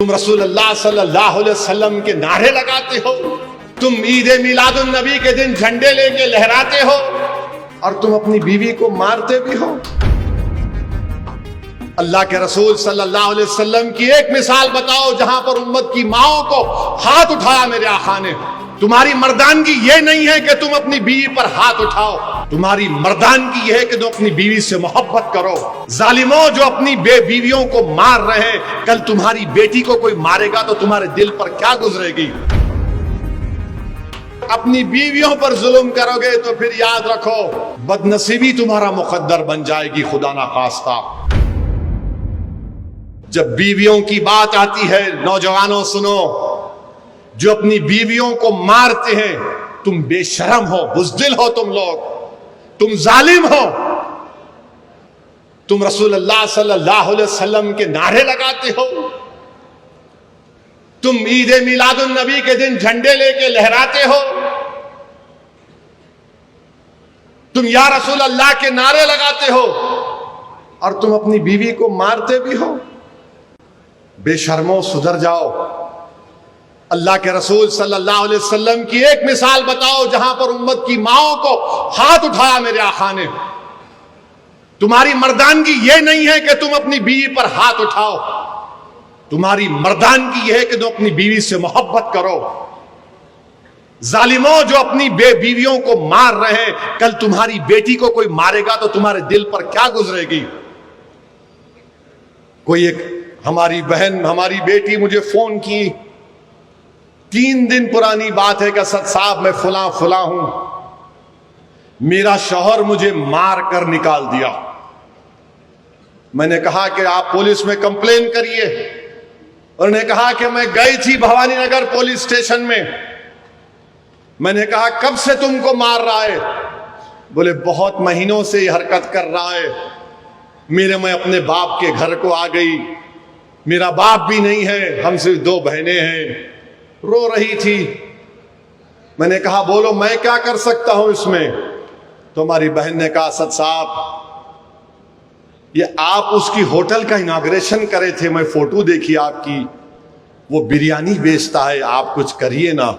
تم رسول اللہ صلی اللہ علیہ وسلم کے نعرے لگاتے ہو، تم عید میلاد النبی کے دن جھنڈے لے کے لہراتے ہو، اور تم اپنی بیوی کو مارتے بھی ہو۔ اللہ کے رسول صلی اللہ علیہ وسلم کی ایک مثال بتاؤ جہاں پر امت کی ماؤں کو ہاتھ اٹھایا میرے آقا نے۔ تمہاری مردانگی یہ نہیں ہے کہ تم اپنی بیوی پر ہاتھ اٹھاؤ، تمہاری مردانگی یہ ہے کہ تم اپنی بیوی سے محبت کرو۔ ظالموں جو اپنی بے بیویوں کو مار رہے ہیں، کل تمہاری بیٹی کو کوئی مارے گا تو تمہارے دل پر کیا گزرے گی؟ اپنی بیویوں پر ظلم کرو گے تو پھر یاد رکھو بد نصیبی تمہارا مقدر بن جائے گی، خدا نہ خواستہ۔ جب بیویوں کی بات آتی ہے، نوجوانوں سنو، جو اپنی بیویوں کو مارتے ہیں، تم بے شرم ہو، بزدل ہو، تم لوگ، تم ظالم ہو۔ تم رسول اللہ صلی اللہ علیہ وسلم کے نعرے لگاتے ہو، تم عید میلاد النبی کے دن جھنڈے لے کے لہراتے ہو، تم یا رسول اللہ کے نعرے لگاتے ہو، اور تم اپنی بیوی کو مارتے بھی ہو۔ بے شرموں، سدھر جاؤ۔ اللہ کے رسول صلی اللہ علیہ وسلم کی ایک مثال بتاؤ جہاں پر امت کی ماؤں کو ہاتھ اٹھایا میرے آقا نے۔ تمہاری مردانگی یہ نہیں ہے کہ تم اپنی بیوی پر ہاتھ اٹھاؤ، تمہاری مردانگی یہ ہے کہ تم اپنی بیوی سے محبت کرو۔ ظالموں جو اپنی بے بیویوں کو مار رہے ہیں، کل تمہاری بیٹی کو کوئی مارے گا تو تمہارے دل پر کیا گزرے گی؟ کوئی ایک ہماری بہن، ہماری بیٹی مجھے فون کی، 3 دن پرانی بات ہے کہ اسد صاحب میں فلاں فلاں ہوں، میرا شوہر مجھے مار کر نکال دیا۔ میں نے کہا کہ آپ پولیس میں کمپلین کریے۔ انہوں نے کہا کہ میں گئی تھی بھوانی نگر پولیس اسٹیشن میں۔ میں نے کہا کب سے تم کو مار رہا ہے؟ بولے بہت مہینوں سے یہ حرکت کر رہا ہے۔ میں اپنے باپ کے گھر کو آ گئی، میرا باپ بھی نہیں ہے، ہم صرف 2 بہنیں ہیں۔ رو رہی تھی۔ میں نے کہا بولو میں کیا کر سکتا ہوں اس میں؟ تو ہماری بہن نے کہا اسد صاحب یہ آپ اس کی ہوٹل کا اناگریشن کرے تھے، میں فوٹو دیکھی آپ کی، وہ بریانی بیچتا ہے، آپ کچھ کریے نا۔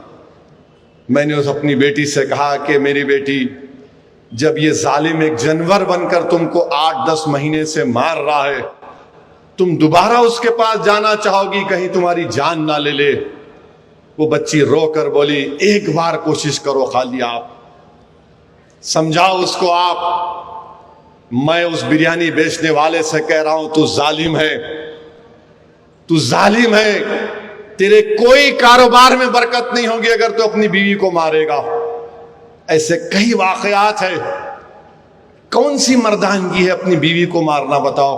میں نے اپنی بیٹی سے کہا کہ میری بیٹی، جب یہ ظالم ایک جانور بن کر تم کو 8-10 مہینے سے مار رہا ہے، تم دوبارہ اس کے پاس جانا چاہو گی کہیں تمہاری جان نہ لے لے؟ وہ بچی رو کر بولی ایک بار کوشش کرو خالی، آپ سمجھاؤ اس کو۔ آپ، میں اس بریانی بیچنے والے سے کہہ رہا ہوں تو ظالم ہے، تو ظالم ہے، تیرے کوئی کاروبار میں برکت نہیں ہوگی اگر تو اپنی بیوی کو مارے گا۔ ایسے کئی واقعات ہیں۔ کون سی مردانگی ہے اپنی بیوی کو مارنا؟ بتاؤ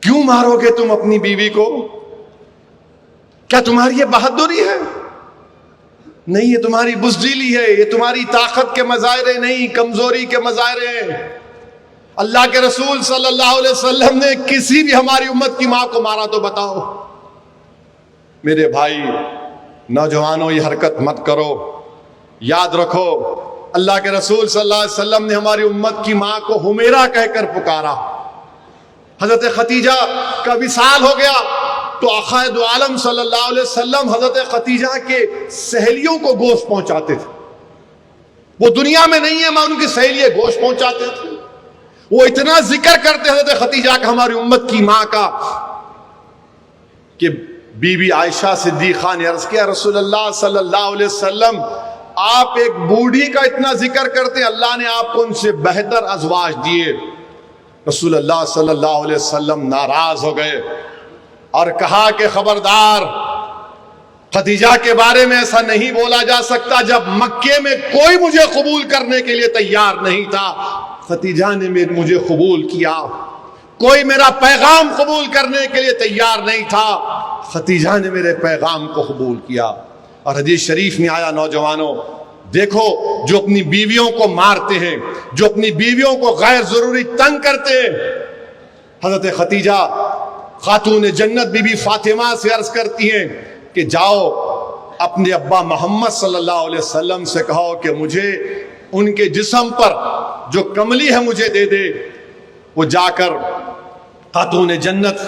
کیوں مارو گے تم اپنی بیوی کو؟ کیا تمہاری یہ بہادری ہے؟ نہیں، یہ تمہاری بزدلی ہے، یہ تمہاری طاقت کے مظاہرے نہیں، کمزوری کے مظاہرے ہیں۔ اللہ کے رسول صلی اللہ علیہ وسلم نے کسی بھی ہماری امت کی ماں کو مارا تو بتاؤ؟ میرے بھائی نوجوانوں، یہ حرکت مت کرو۔ یاد رکھو اللہ کے رسول صلی اللہ علیہ وسلم نے ہماری امت کی ماں کو حمیرہ کہہ کر پکارا۔ حضرت خدیجہ کا وصال ہو گیا تو آقا دو عالم صلی اللہ علیہ وسلم حضرت خدیجہ کے سہیلیوں کو گوشت پہنچاتے تھے۔ وہ دنیا میں نہیں ہے، میں ان کی سہیلیے گوشت پہنچاتے تھے۔ وہ اتنا ذکر کرتے حضرت خدیجہ کا، ہماری امت کی ماں کا، کہ بی بی عائشہ صدیقہ نے عرض کیا رسول اللہ صلی اللہ علیہ وسلم آپ ایک بوڑھی کا اتنا ذکر کرتے، اللہ نے آپ کو ان سے بہتر ازواج دیے۔ رسول اللہ صلی اللہ علیہ وسلم ناراض ہو گئے اور کہا کہ خبردار، خدیجہ کے بارے میں ایسا نہیں بولا جا سکتا۔ جب مکے میں کوئی مجھے قبول کرنے کے لیے تیار نہیں تھا، خدیجہ نے مجھے قبول کیا۔ کوئی میرا پیغام قبول کرنے کے لیے تیار نہیں تھا، خدیجہ نے میرے پیغام کو قبول کیا۔ اور حدیث شریف میں آیا، نوجوانوں دیکھو، جو اپنی بیویوں کو مارتے ہیں، جو اپنی بیویوں کو غیر ضروری تنگ کرتے ہیں، حضرت خدیجہ خاتون جنت بی بی فاطمہ سے عرض کرتی ہیں کہ جاؤ اپنے ابا محمد صلی اللہ علیہ وسلم سے کہو کہ مجھے ان کے جسم پر جو کملی ہے مجھے دے دے۔ وہ جا کر خاتون جنت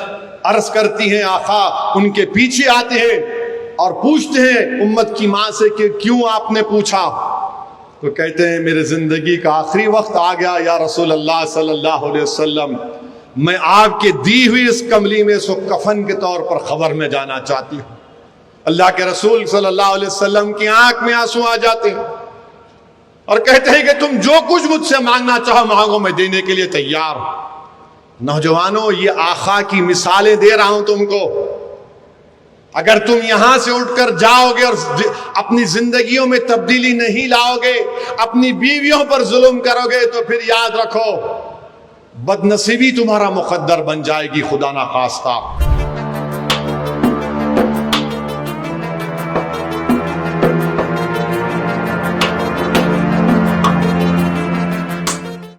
عرض کرتی ہیں آقا ان کے پیچھے آتے ہیں اور پوچھتے ہیں امت کی ماں سے کہ کیوں آپ نے پوچھا؟ تو کہتے ہیں میرے زندگی کا آخری وقت آ گیا یا رسول اللہ صلی اللہ علیہ وسلم، میں آپ کے دی ہوئی اس کملی میں اس کو کفن کے طور پر خبر میں جانا چاہتی ہوں۔ اللہ کے رسول صلی اللہ علیہ وسلم کی آنکھ میں آنسو آ جاتے ہیں اور کہتے ہیں کہ تم جو کچھ مجھ سے مانگنا چاہو مانگو، میں دینے کے لیے تیار ہوں۔ نوجوانوں، یہ آقا کی مثالیں دے رہا ہوں تم کو۔ اگر تم یہاں سے اٹھ کر جاؤ گے اور اپنی زندگیوں میں تبدیلی نہیں لاؤ گے، اپنی بیویوں پر ظلم کرو گے، تو پھر یاد رکھو بد نصیبی تمہارا مقدر بن جائے گی، خدا نخواستہ۔